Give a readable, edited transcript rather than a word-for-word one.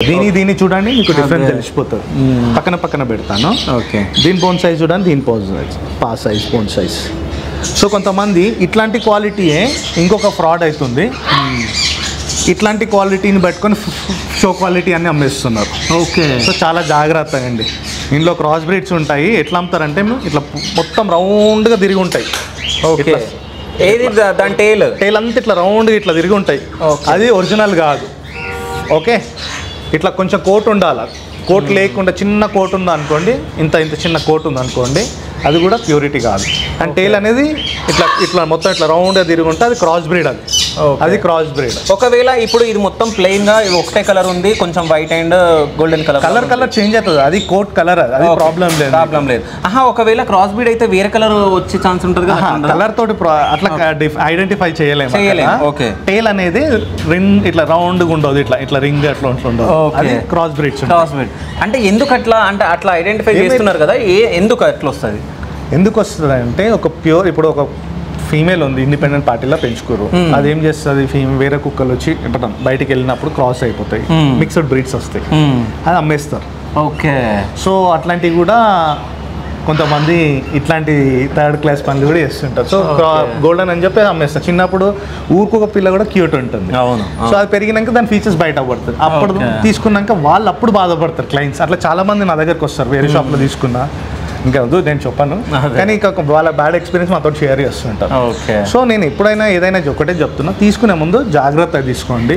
దీని చూడండి, మీకు డిఫరెన్స్ తెలిసిపోతుంది. పక్కన పెడతాను. ఓకే, దీని బోన్ సైజ్ చూడండి, దీని pass size, bone size. So కొంతమంది ఇట్లాంటి క్వాలిటీయే ఇంకొక ఫ్రాడ్ అవుతుంది. ఇట్లాంటి క్వాలిటీని పెట్టుకొని షో క్వాలిటీ అని అమ్మేస్తున్నారు. ఓకే, సో చాలా జాగ్రత్తగా అండి. ఇందులో క్రాస్ బ్రీడ్స్ ఉంటాయి. ఎట్లా అమ్ముతారంటే ఇట్లా మొత్తం రౌండ్గా తిరిగి ఉంటాయి. ఓకే, ఏది దాని టైల్ అంతా ఇట్లా రౌండ్గా ఇట్లా తిరిగి ఉంటాయి. అది ఒరిజినల్ కాదు. ఓకే, ఇట్లా కొంచెం కోట్ ఉండాలి. కోట్ లేకుండా చిన్న కోట్ ఉంది అనుకోండి, ఇంత చిన్న కోట్ ఉంది అనుకోండి, అది కూడా ప్యూరిటీ కాదు. అండ్ టైల్ అనేది ఇట్లా మొత్తం ఇట్లా రౌండ్గా తిరిగి ఉంటే అది క్రాస్ బ్రీడ్. అది క్రాస్ బ్రీడ్. ఒకవేళ ఇప్పుడు ఇది మొత్తం ప్లెయిన్ గా ఒకటే కలర్ ఉంది, కొంచెం white and golden colour change అవుతుంది. అది కోట్ కలర్, అది ప్రాబ్లం లేదు. ఒకవేళ క్రాస్ బ్రీడ్ అయితే వేరే కలర్ వచ్చే ఛాన్స్ ఉంటుంది కదా, కలర్ తోటి అట్లా ఐడెంటిఫై చేయలేము. ఓకే, టైల్ అనేది రింగ్ ఇట్లా రౌండ్గా ఉండదు, ఇట్లా రింగ్ అట్లా ఉండదు. అది క్రాస్ బ్రీడ్. అంటే ఎందుకు అట్లా ఐడెంటిఫై చేస్తున్నారు కదా, ఎందుకు అట్లా వస్తుంది? ఎందుకు వస్తుంది అంటే ఒక ప్యూర్, ఇప్పుడు ఒక ఫీమేల్ ఉంది, ఇండిపెండెంట్ పార్టీలో పెంచుకోరు. అదేం చేస్తుంది, వేరే కుక్కలు వచ్చి బయటికి వెళ్ళినప్పుడు క్రాస్ అయిపోతాయి, మిక్స్డ్ బ్రీడ్స్ వస్తాయి, అది అమ్మేస్తారు. ఓకే, సో అట్లాంటివి కూడా కొంతమంది ఇట్లాంటి థర్డ్ క్లాస్ పనులు కూడా చేస్తుంటారు. సో గోల్డెన్ అని చెప్పి అమ్మేస్తారు. చిన్నప్పుడు ఊరుకొక పిల్ల కూడా క్యూట్ ఉంటుంది. అవును. సో అది పెరిగినాక దాని ఫీచర్స్ బయట పడుతుంది. అప్పుడు తీసుకున్నాక వాళ్ళు అప్పుడు బాధపడతారు క్లయింట్స్. అట్లా చాలా మంది నా దగ్గరకు వస్తారు, వేరే షాప్లో తీసుకున్నా. ఇంకా వద్దు నేను చెప్పాను, కానీ ఇంకా వాళ్ళ బ్యాడ్ ఎక్స్పీరియన్స్ మాతో షేర్ చేస్తుంటారు. సో నేను ఎప్పుడైనా ఏదైనా ఒకటే చెప్తున్నా, తీసుకునే ముందు జాగ్రత్తగా తీసుకోండి.